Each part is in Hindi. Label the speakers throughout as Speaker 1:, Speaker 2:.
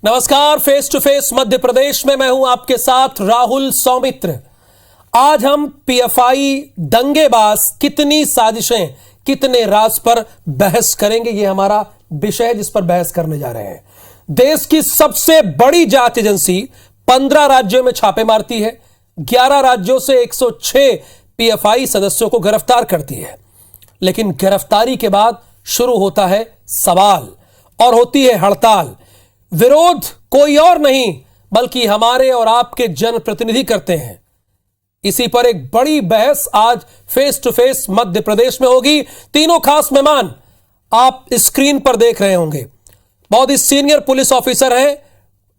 Speaker 1: नमस्कार, face to face Madhya Pradesh में मैं हूं आपके साथ राहुल सौमित्र। आज हम पीएफआई दंगेबाज कितनी साजिशें, कितने राज पर बहस करेंगे। यह हमारा विषय है जिस पर बहस करने जा रहे हैं। देश की सबसे बड़ी जांच एजेंसी 15 राज्यों में छापे मारती है। 11 राज्यों से 106 पीएफआई सदस्यों को गिरफ्तार करती है। लेकिन गिरफ्तारी के बाद शुरू होता है सवाल और होती है हड़ताल। विरोध कोई और नहीं बल्कि हमारे और आपके जनप्रतिनिधि करते हैं। इसी पर एक बड़ी बहस आज face to face Madhya Pradesh में होगी। तीनों खास मेहमान आप स्क्रीन पर देख रहे होंगे। बहुत ही सीनियर पुलिस ऑफिसर हैं,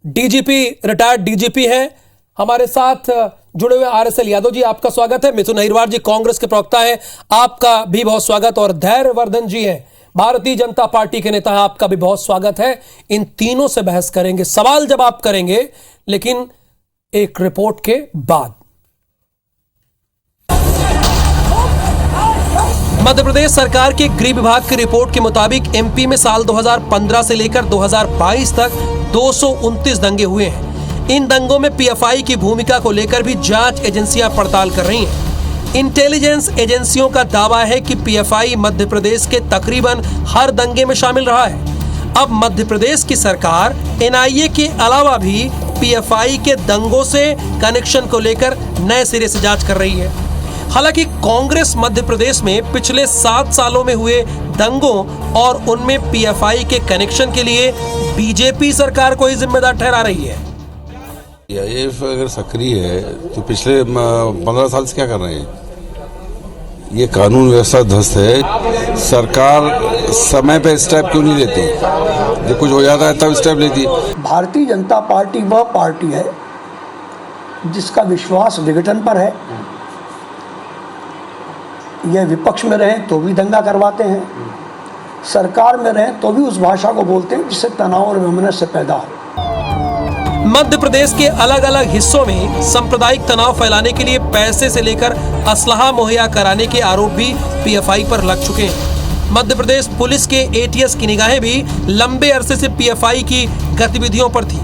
Speaker 1: डीजीपी, रिटायर्ड डीजीपी हैं। हमारे साथ जुड़े हुए आरएसएल यादव जी, आपका स्वागत है। मिथुन अहिरवार जी कांग्रेस के प्रवक्ता हैं, आपका भी बहुत स्वागत। और धैर्यवर्धन जी हैं, भारतीय जनता पार्टी के नेता हैं, आपका भी बहुत स्वागत है। इन तीनों से बहस करेंगे, सवाल जवाब करेंगे, लेकिन एक रिपोर्ट के बाद। मध्य प्रदेश सरकार के गृह विभाग की रिपोर्ट के मुताबिक एमपी में साल 2015 से लेकर 2022 तक 229 दंगे हुए हैं। इन दंगों में पीएफआई की भूमिका को लेकर भी जांच एजेंसियां पड़ताल कर रही हैं। इंटेलिजेंस एजेंसियों का दावा है कि पीएफआई मध्य प्रदेश के तकरीबन हर दंगे में शामिल रहा है। अब मध्य प्रदेश की सरकार एनआईए के अलावा भी पीएफआई के दंगों से कनेक्शन को लेकर नए सिरे से जांच कर रही है। हालांकि कांग्रेस मध्य प्रदेश में पिछले 7 सालों में हुए दंगों और उनमें पीएफआई के कनेक्शन के लिए बीजेपी सरकार को ही जिम्मेदार ठहरा रही है।
Speaker 2: एआईएफ अगर सक्रिय है तो पिछले 15 साल से क्या कर रहे हैं? ये कानून व्यवस्था ध्वस्त है। सरकार समय पे स्टेप क्यों नहीं लेती? जब कुछ हो जाता है तब स्टेप लेती है।
Speaker 3: भारतीय जनता पार्टी वह पार्टी है जिसका विश्वास विघटन पर है। यह विपक्ष में रहें तो भी दंगा करवाते हैं, सरकार में रहें तो भी उस भाषा को बोलते हैं जिससे तनाव और वैमनस्य पैदा हो।
Speaker 1: मध्य प्रदेश के अलग अलग हिस्सों में सांप्रदायिक तनाव फैलाने के लिए पैसे से लेकर असलहा मुहैया कराने के आरोप भी पीएफआई पर लग चुके हैं। मध्य प्रदेश पुलिस के एटीएस की निगाहें भी लंबे अरसे से पीएफआई की गतिविधियों पर थी,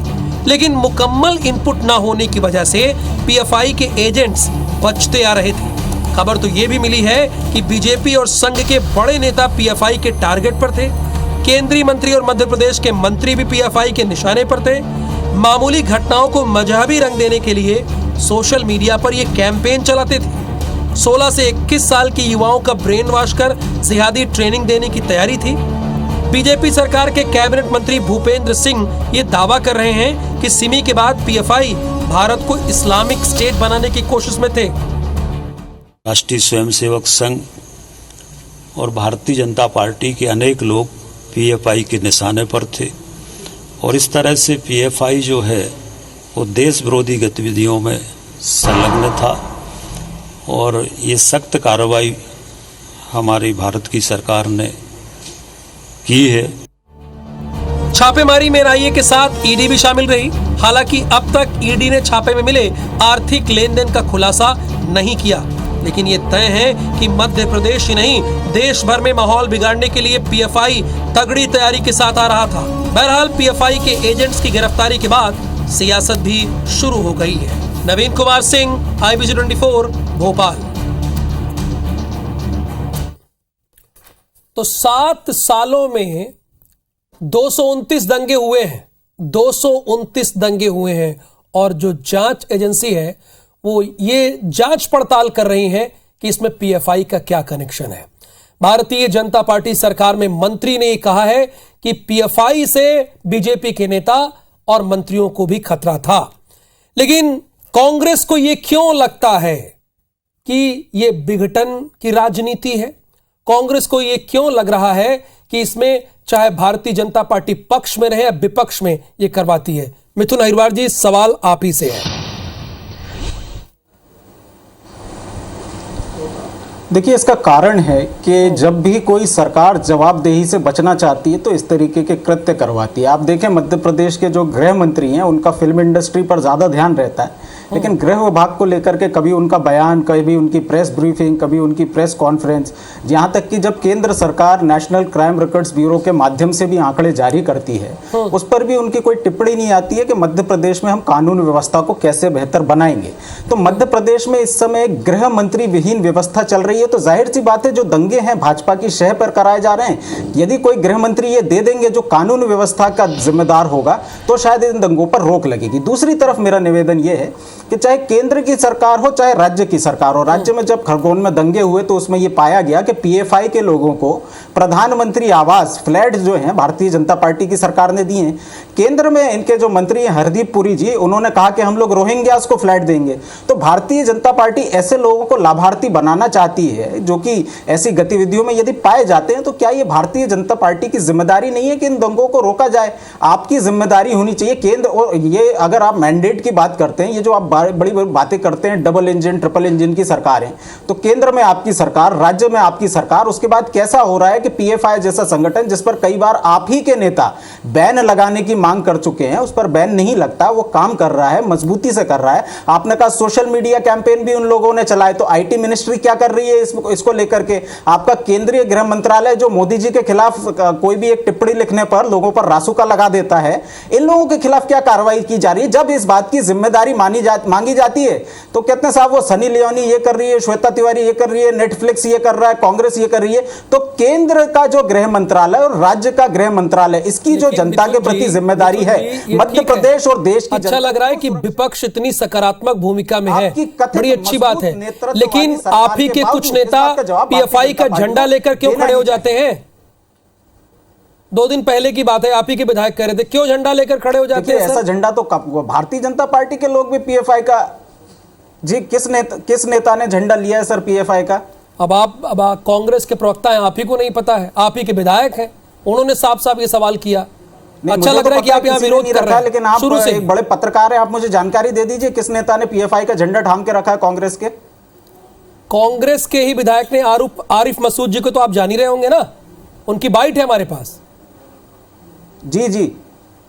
Speaker 1: लेकिन मुकम्मल इनपुट न होने की वजह से पीएफआई के एजेंट्स बचते आ रहे थे। खबर तो ये भी मिली है कि बीजेपी और संघ के बड़े नेता पीएफआई के टारगेट पर थे। केंद्रीय मंत्री और मध्य प्रदेश के मंत्री भी पीएफआई के निशाने पर थे। मामूली घटनाओं को मजहबी रंग देने के लिए सोशल मीडिया पर ये कैंपेन चलाते थे। 16 से 21 साल के युवाओं का ब्रेन वॉश कर जिहादी ट्रेनिंग देने की तैयारी थी। बीजेपी सरकार के कैबिनेट मंत्री भूपेंद्र सिंह ये दावा कर रहे हैं कि सिमी के बाद पीएफआई भारत को इस्लामिक स्टेट बनाने की कोशिश में थे।
Speaker 4: राष्ट्रीय स्वयंसेवक संघ और भारतीय जनता पार्टी के अनेक लोग पीएफआई के निशाने पर थे और इस तरह से पीएफआई जो है वो देश विरोधी गतिविधियों में संलग्न था और ये सख्त कार्रवाई हमारी भारत की सरकार ने की है।
Speaker 1: छापेमारी में एनआईए के साथ ईडी भी शामिल रही। हालांकि अब तक ईडी ने छापे में मिले आर्थिक लेन देन का खुलासा नहीं किया, लेकिन ये तय है कि मध्य प्रदेश ही नहीं देश भर में माहौल बिगाड़ने के लिए पीएफआई तगड़ी तैयारी के साथ आ रहा था। बहरहाल पीएफआई के एजेंट्स की गिरफ्तारी के बाद सियासत भी शुरू हो गई है। नवीन कुमार सिंह, IBC 24, भोपाल। तो 7 सालों में 229 दंगे हुए हैं, 229 दंगे हुए हैं और जो जांच एजेंसी है वो ये जांच पड़ताल कर रही है कि इसमें पीएफआई का क्या कनेक्शन है। भारतीय जनता पार्टी सरकार में मंत्री ने कहा है कि पीएफआई से बीजेपी के नेता और मंत्रियों को भी खतरा था। लेकिन कांग्रेस को यह क्यों लगता है कि यह विघटन की राजनीति है? कांग्रेस को यह क्यों लग रहा है कि इसमें चाहे भारतीय जनता पार्टी पक्ष में रहे या विपक्ष में यह करवाती है? मिथुन अहिरवार जी, सवाल आप ही से है।
Speaker 5: देखिए, इसका कारण है कि जब भी कोई सरकार जवाबदेही से बचना चाहती है तो इस तरीके के कृत्य करवाती है। आप देखें, मध्य प्रदेश के जो गृह मंत्री हैं उनका फिल्म इंडस्ट्री पर ज़्यादा ध्यान रहता है, लेकिन गृह विभाग को लेकर के कभी उनका बयान, कभी उनकी प्रेस ब्रीफिंग, कभी उनकी प्रेस कॉन्फ्रेंस, यहाँ तक कि जब केंद्र सरकार नेशनल क्राइम रिकॉर्ड्स ब्यूरो के माध्यम से भी आंकड़े जारी करती है, उस पर भी उनकी कोई टिप्पणी नहीं आती है कि मध्य प्रदेश में हम कानून व्यवस्था को कैसे बेहतर बनाएंगे। तो मध्य प्रदेश में इस समय गृह मंत्री विहीन व्यवस्था चल रही है, तो जाहिर सी बात है जो दंगे हैं भाजपा की शह पर कराए जा रहे हैं, यदि कोई गृह मंत्री ये दे देंगे जो कानून व्यवस्था का जिम्मेदार होगा, तो शायद इन दंगों पर रोक लगेगी। दूसरी तरफ मेरा निवेदन यह है कि चाहे केंद्र की सरकार हो चाहे राज्य की सरकार हो, राज्य में जब खरगोन में दंगे हुए तो उसमें यह पाया गया कि पीएफआई के लोगों को प्रधानमंत्री आवास फ्लैट जो हैं भारतीय जनता पार्टी की सरकार ने दिए हैं। केंद्र में इनके जो मंत्री हैं हरदीप पुरी जी, उन्होंने कहा कि हम लोग रोहिंग्यास को फ्लैट देंगे। तो भारतीय जनता पार्टी ऐसे लोगों को लाभार्थी बनाना चाहती है जो कि ऐसी गतिविधियों में यदि पाए जाते हैं, तो क्या ये भारतीय जनता पार्टी की जिम्मेदारी नहीं है कि इन दंगों को रोका जाए? आपकी जिम्मेदारी होनी चाहिए केंद्र। और ये अगर आप मैंडेट की बात करते हैं, ये जो आप बड़ी बड़ी बातें करते हैं, डबल इंजन ट्रिपल इंजन की सरकार है, तो केंद्र में आपकी सरकार, राज्य में आपकी सरकार, उसके बाद कैसा हो रहा है कि पीएफआई जैसा संगठन जिस पर कई बार आप ही के नेता बैन लगाने की मांग कर चुके हैं, उस पर बैन नहीं लगता, वो काम कर रहा है, मजबूती से कर रहा है। आपने कहा सोशल मीडिया कैंपेन भी उन लोगों ने चलाए, तो आईटी मिनिस्ट्री क्या कर रही है इसको लेकर के? आपका केंद्रीय गृह मंत्रालय जो मोदी जी के खिलाफ कोई भी एक टिप्पणी लिखने पर लोगों पर रासुका लगा देता है, इन लोगों के खिलाफ क्या कार्रवाई की जा रही है? जब इस बात की जिम्मेदारी मांगी जाती है तो कहते हैं साहब वो सनी लियोनी ये कर रही है, श्वेता तिवारी ये कर रही है, नेटफ्लिक्स ये कर रहा है, कांग्रेस ये कर रही है। तो केंद्र का जो गृह मंत्रालय और राज्य का गृह मंत्रालय, इसकी जो जनता के प्रति जिम्मेदारी है, मध्य प्रदेश और देश की
Speaker 1: अच्छा लग रहा है कि विपक्ष इतनी सकारात्मक भूमिका में है, बड़ी अच्छी बात है, लेकिन आप ही के कुछ नेता पीएफआई का झंडा लेकर क्यों खड़े हो जाते हैं? 2 दिन पहले की बात है, आप ही के विधायक कह रहे थे, क्यों झंडा लेकर खड़े हो जाते हैं?
Speaker 5: ऐसा झंडा तो भारतीय जनता पार्टी के लोग भी पीएफआई का, जी किस नेता ने झंडा लिया है सर पीएफआई का?
Speaker 1: अब आप कांग्रेस के प्रवक्ता हैं, आप ही को नहीं पता है, आप ही के विधायक हैं, उन्होंने साफ साफ ये सवाल किया। अच्छा लग रहा है कि आप यहाँ विरोध कर रहे हैं,
Speaker 5: लेकिन आप शुरू से एक बड़े पत्रकार हैं, आप मुझे जानकारी दे दीजिए किस नेता ने पीएफआई का झंडा थाम के रखा है कांग्रेस के?
Speaker 1: कांग्रेस के ही विधायक ने आरिफ मसूद जी को तो आप जान ही रहे होंगे ना, उनकी बाइट है हमारे पास।
Speaker 5: जी जी,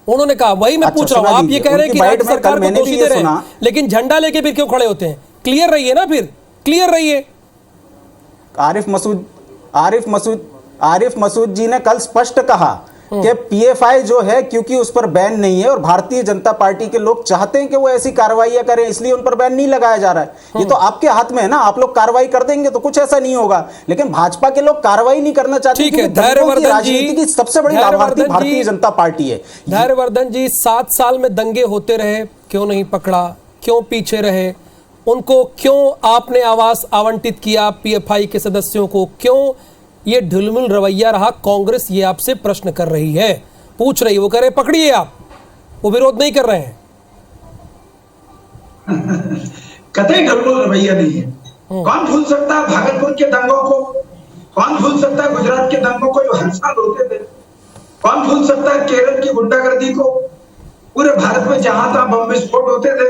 Speaker 1: उन्होंने कहा, वही मैं पूछ रहा हूं, आप ये कह रहे हैं कि राज्य सरकार को दोषी दे रहे हैं, लेकिन झंडा लेके फिर क्यों खड़े होते हैं? क्लियर रहिए ना, फिर क्लियर रहिए।
Speaker 5: आरिफ मसूद जी ने कल स्पष्ट कहा कि पीएफआई जो है क्योंकि उस पर बैन नहीं है और भारतीय जनता पार्टी के लोग चाहते हैं कि वो ऐसी कार्रवाइयां करें, इसलिए उन पर बैन नहीं लगाया जा रहा है। ये तो आपके हाथ में है ना, आप लोग कार्रवाई कर देंगे तो कुछ ऐसा नहीं होगा, लेकिन भाजपा के लोग कार्रवाई नहीं करना चाहते।
Speaker 1: ठीक है, धैर्यवर्धन जी,
Speaker 5: राजनीति की सबसे बड़ी लाभार्थी भारतीय जनता पार्टी है।
Speaker 1: धैर्यवर्धन जी, 7 साल में दंगे होते रहे, क्यों नहीं पकड़ा, क्यों पीछे रहे? उनको क्यों आपने आवास आवंटित किया पीएफआई के सदस्यों को? क्यों ये ढिलमुल रवैया रहा? कांग्रेस ये आपसे प्रश्न कर रही है, पूछ रही है, वो कह रहे पकड़िए आप, वो विरोध नहीं कर रहे हैं।
Speaker 6: कतई ढिलमुल रवैया नहीं है। कौन भूल सकता है भागलपुर के दंगों को? कौन भूल सकता है गुजरात के दंगों को जो हर साल होते थे? कौन भूल सकता है केरल की गुंडागर्दी को? पूरे भारत में जहां तहां बम विस्फोट होते थे,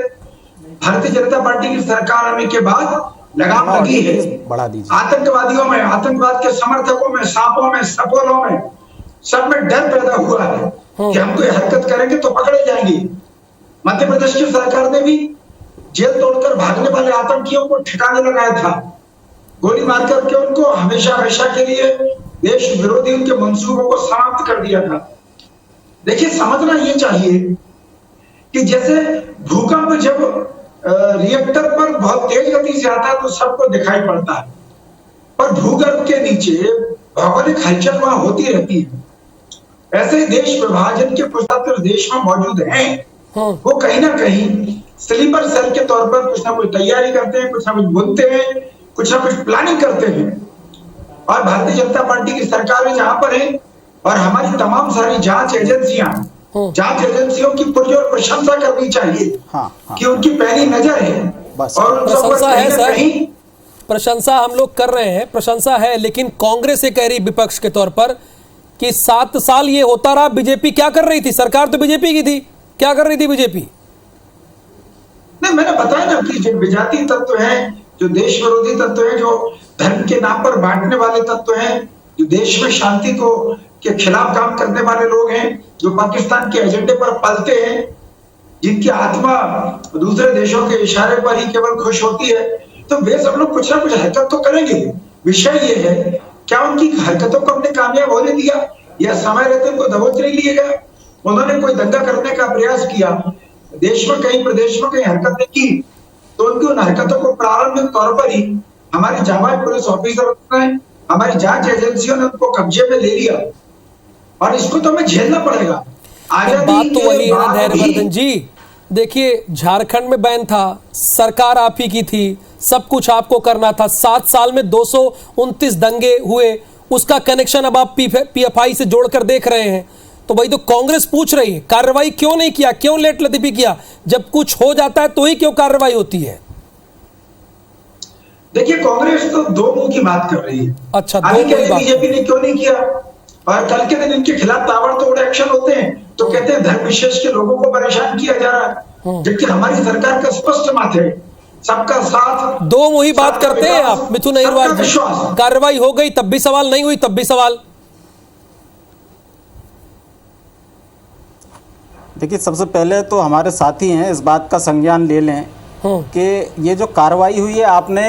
Speaker 6: भारतीय जनता पार्टी की सरकार आने के बाद लगाम लगी है। आतंकवादियों में, आतंकवाद के समर्थकों में, सांपों में, सपोलों में, सब में डर पैदा हुआ है कि हम कोई हरकत करेंगे तो पकड़े जाएंगे। मध्य प्रदेश की सरकार ने भी जेल तोड़कर भागने वाले आतंकियों को ठिकाने लगाया था, गोली मार करके उनको हमेशा हमेशा के लिए देश विरोधी उनके मंसूबों को समाप्त कर दिया था। देखिए, समझना ये चाहिए कि जैसे भूकंप जब रिएक्टर पर बहुत तेज गति से आता है तो सबको दिखाई पड़ता है, पर भूगर्भ के नीचे भौगोलिक हलचल वहां होती रहती है। ऐसे देश विभाजन के पश्चात देश में मौजूद हैं, वो कहीं ना कहीं स्लीपर सेल के तौर पर कुछ ना कुछ तैयारी करते हैं, कुछ ना कुछ बोलते हैं, कुछ ना कुछ प्लानिंग करते हैं। और भारतीय जनता पार्टी की सरकार है जहां पर है, और हमारी तमाम सारी जांच एजेंसियों की पुरजोर प्रशंसा करनी चाहिए कि उनकी पहली नजर है। और
Speaker 1: प्रशंसा है सर, प्रशंसा हम लोग कर रहे हैं, प्रशंसा है, लेकिन कांग्रेस ये कह रही विपक्ष के तौर पर कि 7 साल ये होता रहा, बीजेपी क्या कर रही थी? सरकार तो बीजेपी की थी, क्या कर रही थी बीजेपी?
Speaker 6: नहीं, मैंने बताया ना कि जो विजातीय तत्व हैं, जो देश विरोधी तत्व हैं, जो धर्म के नाम पर बांटने वाले तत्व हैं, जो देश में शांति के खिलाफ काम करने वाले लोग हैं, जो पाकिस्तान के एजेंडे पर पलते हैं, जिनकी आत्मा दूसरे देशों के इशारे पर ही केवल खुश होती है, तो वे सब लोग कुछ ना कुछ हरकत तो करेंगे। विषय ये है, क्या उनकी हरकतों को हमने कामयाब होने दिया या समय रहते उनको दबोच नहीं लिए गए? उन्होंने कोई दंगा करने का प्रयास किया, देश में कई प्रदेश में कई हरकतें की, तो उनकी उन हरकतों को प्रारंभिक तौर पर ही हमारी जाबाज पुलिस ऑफिसर ने, हमारी जांच एजेंसियों ने उनको कब्जे में ले लिया और इसको तो हमें झेलना पड़ेगा।
Speaker 1: बात तो वही है ना धैर्यवर्धन जी, देखिए झारखंड में बैन था, सरकार आप ही की थी, सब कुछ आपको करना था। 7 साल में 229 दंगे हुए, उसका कनेक्शन अब आप पीएफआई से जोड़कर देख रहे हैं। तो भाई तो कांग्रेस पूछ रही है कार्रवाई क्यों नहीं किया, क्यों लेट लतीफी किया? जब कुछ हो जाता है तो ही क्यों कार्रवाई होती है?
Speaker 6: देखिए कांग्रेस तो दो मुंह की बात कर रही है।
Speaker 1: अच्छा,
Speaker 6: बीजेपी ने क्यों नहीं किया, और कल के दिन इनके खिलाफ ताबड़तोड़ एक्शन होते हैं तो कहते हैं धर्म विशेष के लोगों को परेशान किया जा रहा है, जबकि हमारी सरकार का स्पष्ट मत है सबका साथ।
Speaker 1: दो मुही बात करते हैं आप मिथुन अहिरवार जी। कार्रवाई हो गई तब भी सवाल, नहीं हुई तब भी सवाल।
Speaker 5: देखिए सबसे पहले तो हमारे साथी हैं, इस बात का संज्ञान ले लें कि ये जो कार्रवाई हुई है आपने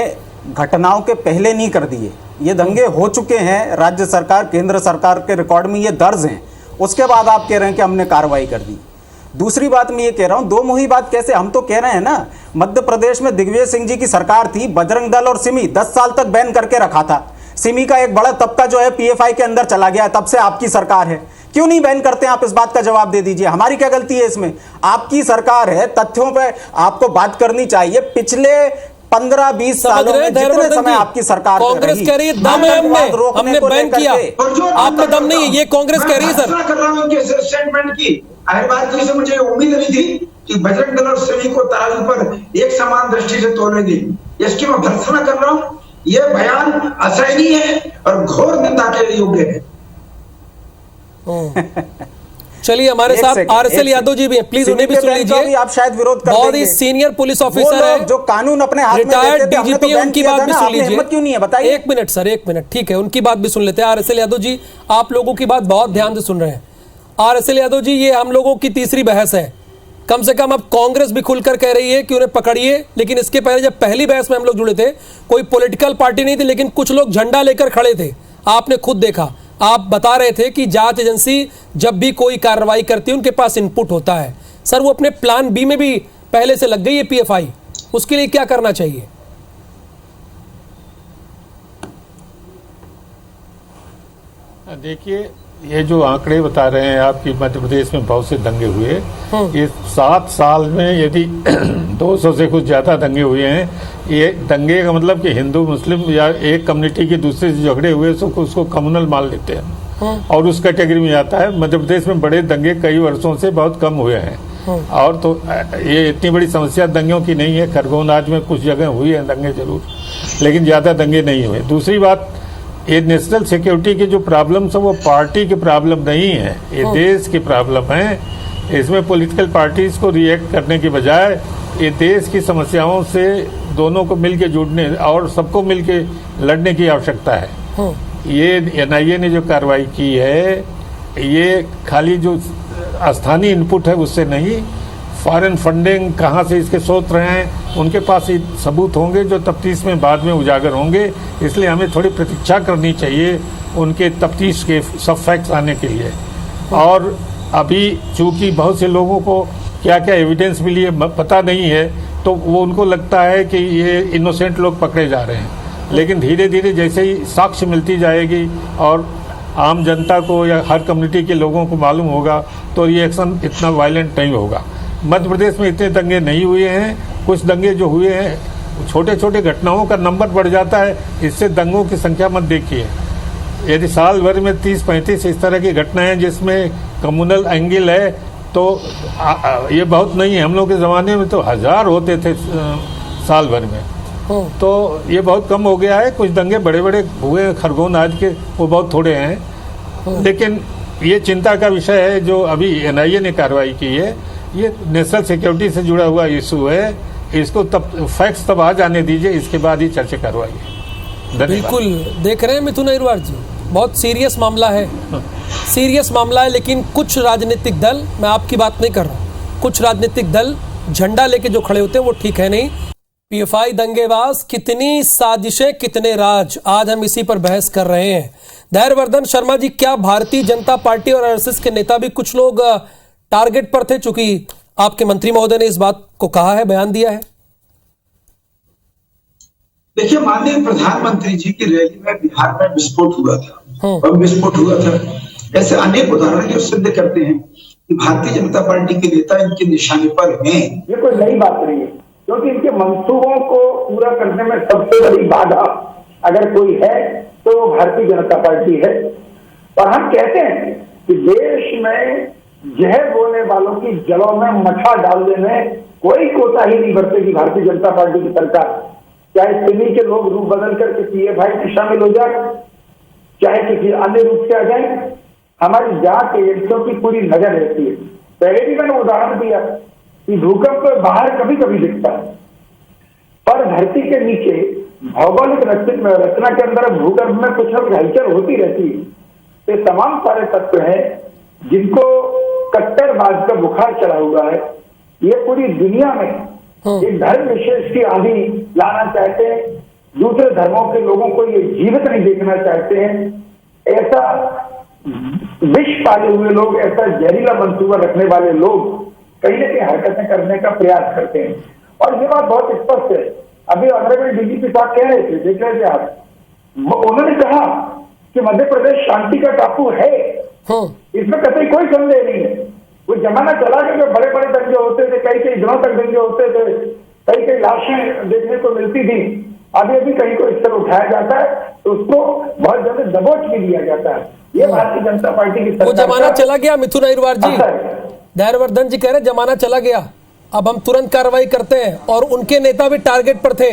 Speaker 5: घटनाओं के पहले नहीं कर दिए। ये दंगे हो चुके हैं, राज्य सरकार केंद्र सरकार के रिकॉर्ड में ये दर्ज हैं, उसके बाद आप कह रहे हैं कि हमने कार्रवाई कर दी। दूसरी बात मैं ये कह रहा हूँ, दो मुही बात कैसे? हम तो कह रहे हैं ना, मध्य प्रदेश में दिग्विजय सिंह जी की सरकार थी, बजरंग दल और सिमी 10 साल तक बैन करके रखा था। सिमी का एक बड़ा तबका जो है पीएफआई के अंदर चला गया, तब से आपकी सरकार है। क्यों नहीं बैन करते? आप इस बात का जवाब दे दीजिए, हमारी क्या गलती है इसमें? आपकी सरकार है, तथ्यों पे आपको बात करनी चाहिए। पिछले 15-20 सालों में जितने समय आपकी सरकार
Speaker 1: कांग्रेस कह रही है दम है, हमने बैन किया, आप में दम नहीं है, ये कांग्रेस कह रही है। सर
Speaker 6: कर रहा हूं उनके स्टेटमेंट की। अहिरवार जी से मुझे उम्मीद नहीं थी कि बजरंग दल और सिमी को तराजू पर एक समान दृष्टि से तोलेंगे, इसकी मैं भर्त्सना कर रहा हूं। यह बयान असहनीय है और घोर निंदा के योग्य है।
Speaker 1: चलिए हमारे साथ आरएसएल यादव जी भी हैं, प्लीज उन्हें भी सुन लीजिए।
Speaker 5: आप शायद विरोध कर
Speaker 1: बहुत ही सीनियर पुलिस ऑफिसर है,
Speaker 5: जो कानून अपने हाथ में
Speaker 1: रिटायर्ड डीजीपी है, उनकी बात भी सुन लीजिए।
Speaker 5: हिम्मत क्यों नहीं है बताइए?
Speaker 1: 1 मिनट सर, 1 मिनट, ठीक है, उनकी बात भी सुन लेते हैं। आरएसएल यादव जी, आप लोगों की बात बहुत ध्यान से सुन रहे हैं। आरएसएल यादव जी, ये हम लोगों की तीसरी बहस है। कम से कम अब कांग्रेस भी खुलकर कह रही है कि उन्हें पकड़िए, लेकिन इसके पहले जब पहली बहस में हम लोग जुड़े थे, कोई पॉलिटिकल पार्टी नहीं थी, लेकिन कुछ लोग झंडा लेकर खड़े थे। आपने खुद देखा, आप बता रहे थे कि जांच एजेंसी जब भी कोई कार्रवाई करती है उनके पास इनपुट होता है। सर वो अपने प्लान बी में भी पहले से लग गई है पीएफआई, उसके लिए क्या करना चाहिए?
Speaker 7: देखिए ये जो आंकड़े बता रहे हैं आप कि मध्य प्रदेश में बहुत से दंगे हुए, ये 7 साल में यदि 200 से कुछ ज्यादा दंगे हुए हैं। ये दंगे का मतलब कि हिंदू मुस्लिम या एक कम्युनिटी के दूसरे से झगड़े हुए तो उसको कम्युनल मान लेते हैं और उस कैटेगरी में आता है। मध्य प्रदेश में बड़े दंगे कई वर्षों से बहुत कम हुए हैं और तो ये इतनी बड़ी समस्या दंगों की नहीं है। खरगोन आज में कुछ जगह हुई है दंगे जरूर, लेकिन ज्यादा दंगे नहीं हुए। दूसरी बात, ये नेशनल सिक्योरिटी की जो प्रॉब्लम्स है वो पार्टी की प्रॉब्लम नहीं है, ये देश की प्रॉब्लम है। इसमें पॉलिटिकल पार्टीज को रिएक्ट करने की बजाय ये देश की समस्याओं से दोनों को मिलके जुड़ने और सबको मिलके लड़ने की आवश्यकता है। ये एनआईए ने जो कार्रवाई की है, ये खाली जो स्थानीय इनपुट है उससे नहीं, फॉरेन फंडिंग कहाँ से इसके स्रोत रहे हैं उनके पास ही सबूत होंगे जो तफ्तीश में बाद में उजागर होंगे। इसलिए हमें थोड़ी प्रतीक्षा करनी चाहिए उनके तफ्तीश के सब फैक्ट्स आने के लिए। और अभी चूंकि बहुत से लोगों को क्या क्या एविडेंस मिली है पता नहीं है, तो वो उनको लगता है कि ये इनोसेंट लोग पकड़े जा रहे हैं। लेकिन धीरे धीरे जैसे ही साक्ष्य मिलती जाएगी और आम जनता को या हर कम्युनिटी के लोगों को मालूम होगा तो ये एक्शन इतना वायलेंट नहीं होगा। मध्य प्रदेश में इतने दंगे नहीं हुए हैं, कुछ दंगे जो हुए हैं छोटे छोटे घटनाओं का नंबर बढ़ जाता है, इससे दंगों की संख्या मत देखिए। यदि साल भर में 30-35 इस तरह की घटनाएं जिसमें कम्युनल एंगल है तो ये बहुत नहीं है। हम लोग के ज़माने में तो 1000 होते थे साल भर में, तो ये बहुत कम हो गया है। कुछ दंगे बड़े बड़े हुए खरगोन आज के, वो बहुत थोड़े हैं। लेकिन ये चिंता का विषय है जो अभी एनआईए ने कार्रवाई की है, ये नेशनल सिक्योरिटी से जुड़ा हुआ इशू है। इसको तब फैक्ट्स तब आ जाने दीजिए, इसके बाद ही चर्चा कार्रवाई है।
Speaker 1: बिल्कुल देख रहे हैं मिथुन अहिरवार जी, बहुत सीरियस मामला है, सीरियस मामला है। लेकिन कुछ राजनीतिक दल, मैं आपकी बात नहीं कर रहा हूँ, कुछ राजनीतिक दल झंडा लेके जो खड़े होते हैं वो ठीक है नहीं। पीएफआई दंगेबाज, कितनी साजिशें कितने राज, आज हम इसी पर बहस कर रहे हैं। धैर्यवर्धन शर्मा जी, क्या भारतीय जनता पार्टी और आरएसएस के नेता भी कुछ लोग टारगेट पर थे, चूंकि आपके मंत्री महोदय ने इस बात को कहा है, बयान दिया है?
Speaker 6: देखिए, माननीय प्रधानमंत्री जी की रैली में बिहार में विस्फोट हुआ था, बम विस्फोट हुआ था। ऐसे अनेक उदाहरण जो सिद्ध करते हैं कि भारतीय जनता पार्टी के नेता इनके निशाने पर हैं।
Speaker 8: ये कोई नई बात नहीं है, क्योंकि इनके मंसूबों को पूरा करने में सबसे बड़ी बाधा अगर कोई है तो वो भारतीय जनता पार्टी है। और हम कहते हैं कि देश में जहर बोने वालों की जड़ों में मछा डालने में कोई कोताही नहीं बरतेगी भारतीय जनता पार्टी की सरकार। चाहे सिमी के लोग रूप बदल करके पीएफआई में शामिल हो जाए, चाहे किसी अन्य रूप से आ जाए, हमारी जांच एजेंसियों की पूरी नजर रहती है। पहले भी मैंने उदाहरण दिया कि भूकंप बाहर कभी कभी दिखता है, पर धरती के नीचे भौगोलिक रचना के अंदर भूगर्भ में कुछ न कुछ हलचल होती रहती है। ये तमाम सारे तत्व हैं जिनको कट्टरवाद का बुखार चढ़ा हुआ है। ये पूरी दुनिया में एक धर्म विशेष की आंधी लाना चाहते हैं, दूसरे धर्मों के लोगों को ये जीवित नहीं देखना चाहते हैं। ऐसा विष पाले हुए लोग, ऐसा जहरीला मंसूबा रखने वाले लोग कहीं न कहीं हरकतें करने का प्रयास करते हैं। और ये बात बहुत स्पष्ट है। अभी ऑनरेबल डीजीपी साहब कह रहे थे, देख रहे थे आप, उन्होंने कहा कि मध्य प्रदेश शांति का टापू है, इसमें कतई कोई संदेह नहीं है। वो जमाना चला गया जो बड़े बड़े दंगे होते थे, कई कई दिनों तक दंगे होते थे, कई कई लाशें देखने को मिलती थी। अभी अभी कहीं को इस तरह उठाया जाता है तो उसको बहुत जल्द दबोच भी दिया जाता है। ये भारतीय जनता पार्टी की सरकार,
Speaker 1: वो जमाना चला गया मिथुन अहिरवार जी। धैर्यवर्धन जी कह रहे जमाना चला गया, अब हम तुरंत कार्रवाई करते हैं, और उनके नेता भी टारगेट पर थे।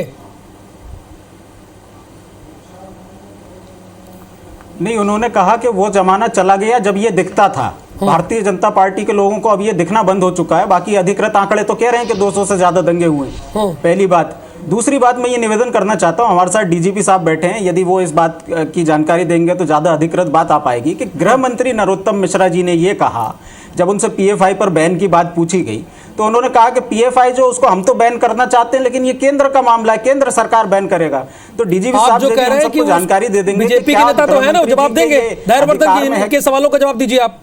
Speaker 5: नहीं, उन्होंने कहा कि वो जमाना चला गया जब ये दिखता था। भारतीय जनता पार्टी के लोगों को अब ये दिखना बंद हो चुका है। बाकी अधिकृत आंकड़े तो कह रहे हैं कि 200 से ज्यादा दंगे हुए। पहली बात। दूसरी बात, मैं ये निवेदन करना चाहता हूं, हमारे साथ डीजीपी साहब बैठे हैं, यदि वो इस बात की जानकारी देंगे तो ज्यादा अधिकृत बात आ पाएगी कि गृह मंत्री नरोत्तम मिश्रा जी ने ये कहा, जब उनसे पीएफआई पर बैन की बात पूछी गई तो उन्होंने कहा कि पीएफआई जो उसको हम तो बैन करना चाहते हैं, लेकिन ये केंद्र का मामला है, केंद्र सरकार बैन करेगा। तो डीजीपी साहब
Speaker 1: जो कह रहे हैं कि
Speaker 5: जानकारी दे देंगे,
Speaker 1: बीजेपी के नेता तो है ना, जवाब देंगे। धैर्यवर्धन जी, इनके सवालों का जवाब दीजिए आप,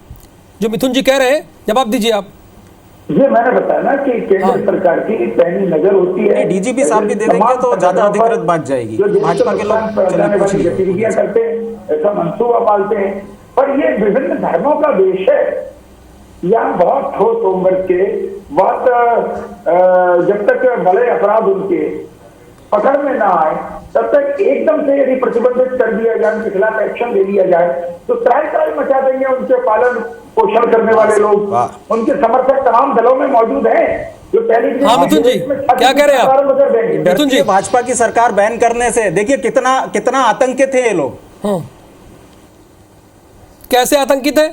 Speaker 1: जो मिथुन जी कह रहे हैं, जवाब दीजिए आप।
Speaker 8: ये मैंने बताया ना कि केंद्र सरकार की पैनी नजर होती है।
Speaker 5: डीजीपी साहब भी दे देंगे तो ज्यादा अधिकृत बात जाएगी। भाजपा के लोग
Speaker 8: गतिविधियां करते हैं, ऐसा मंसूबा पालते हैं, पर ये विभिन्न धर्मों का देश है। यहाँ बहुत ठोस उम्र के, बहुत जब तक बड़े अपराध उनके पकड़ में ना आए तब तक एकदम से यदि प्रतिबंधित कर दिया जाए, उनके खिलाफ एक्शन ले लिया जाए तो त्राही मचा देंगे। उनके पालन पोषण करने वाले लोग, उनके समर्थक तमाम दलों में मौजूद हैं जो पहले।
Speaker 1: मिथुन जी क्या कह रहे हैं आप?
Speaker 5: मिथुन जी, भाजपा की सरकार बैन करने से देखिए कितना आतंकित थे ये लोग।
Speaker 1: कैसे आतंकित है?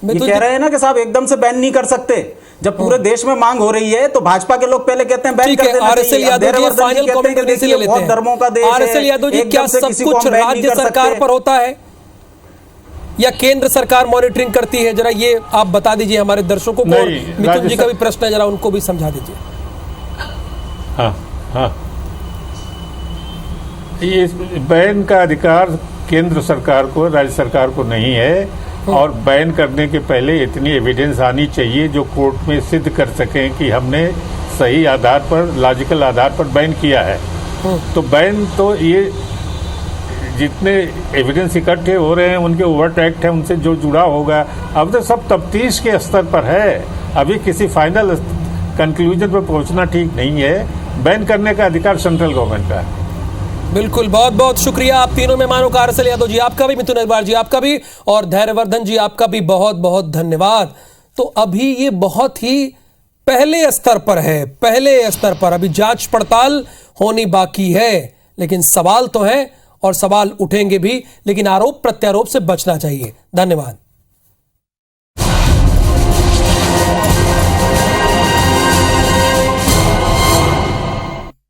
Speaker 5: ये कह रहे हैं ना कि साहब एकदम से बैन नहीं कर सकते। जब पूरे देश में मांग हो रही है तो भाजपा के लोग पहले कहते हैं बैन कर देना चाहिए।
Speaker 1: फाइनल कमेंट देने के लिए लेते हैं।
Speaker 5: धर्मों का देश है।
Speaker 1: आरएसएल यादव जी, क्या सब कुछ राज्य सरकार पर होता है या केंद्र सरकार मॉनिटरिंग करती है? जरा ये आप बता दीजिए हमारे दर्शकों को। मिथुन जी का भी प्रश्न है, जरा उनको भी समझा दीजिए।
Speaker 7: हाँ, ये बैन का अधिकार केंद्र सरकार को, राज्य सरकार को नहीं है। और बैन करने के पहले इतनी एविडेंस आनी चाहिए जो कोर्ट में सिद्ध कर सकें कि हमने सही आधार पर, लॉजिकल आधार पर बैन किया है। तो बैन तो ये जितने एविडेंस इकट्ठे हो रहे हैं उनके ओवर्ट एक्ट है, उनसे जो जुड़ा होगा, अब तो सब तफ्तीश के स्तर पर है। अभी किसी फाइनल कंक्लूजन पर पहुंचना ठीक नहीं है। बैन करने का अधिकार सेंट्रल गवर्नमेंट का है।
Speaker 1: बिल्कुल, बहुत बहुत शुक्रिया आप तीनों मेहमानों का। आरएसएल यादव जी आपका भी, मिथुन अहिरवार जी आपका भी, और धैर्यवर्धन जी आपका भी बहुत बहुत धन्यवाद। तो अभी ये बहुत ही पहले स्तर पर है, पहले स्तर पर अभी जांच पड़ताल होनी बाकी है, लेकिन सवाल तो हैं और सवाल उठेंगे भी, लेकिन आरोप प्रत्यारोप से बचना चाहिए। धन्यवाद।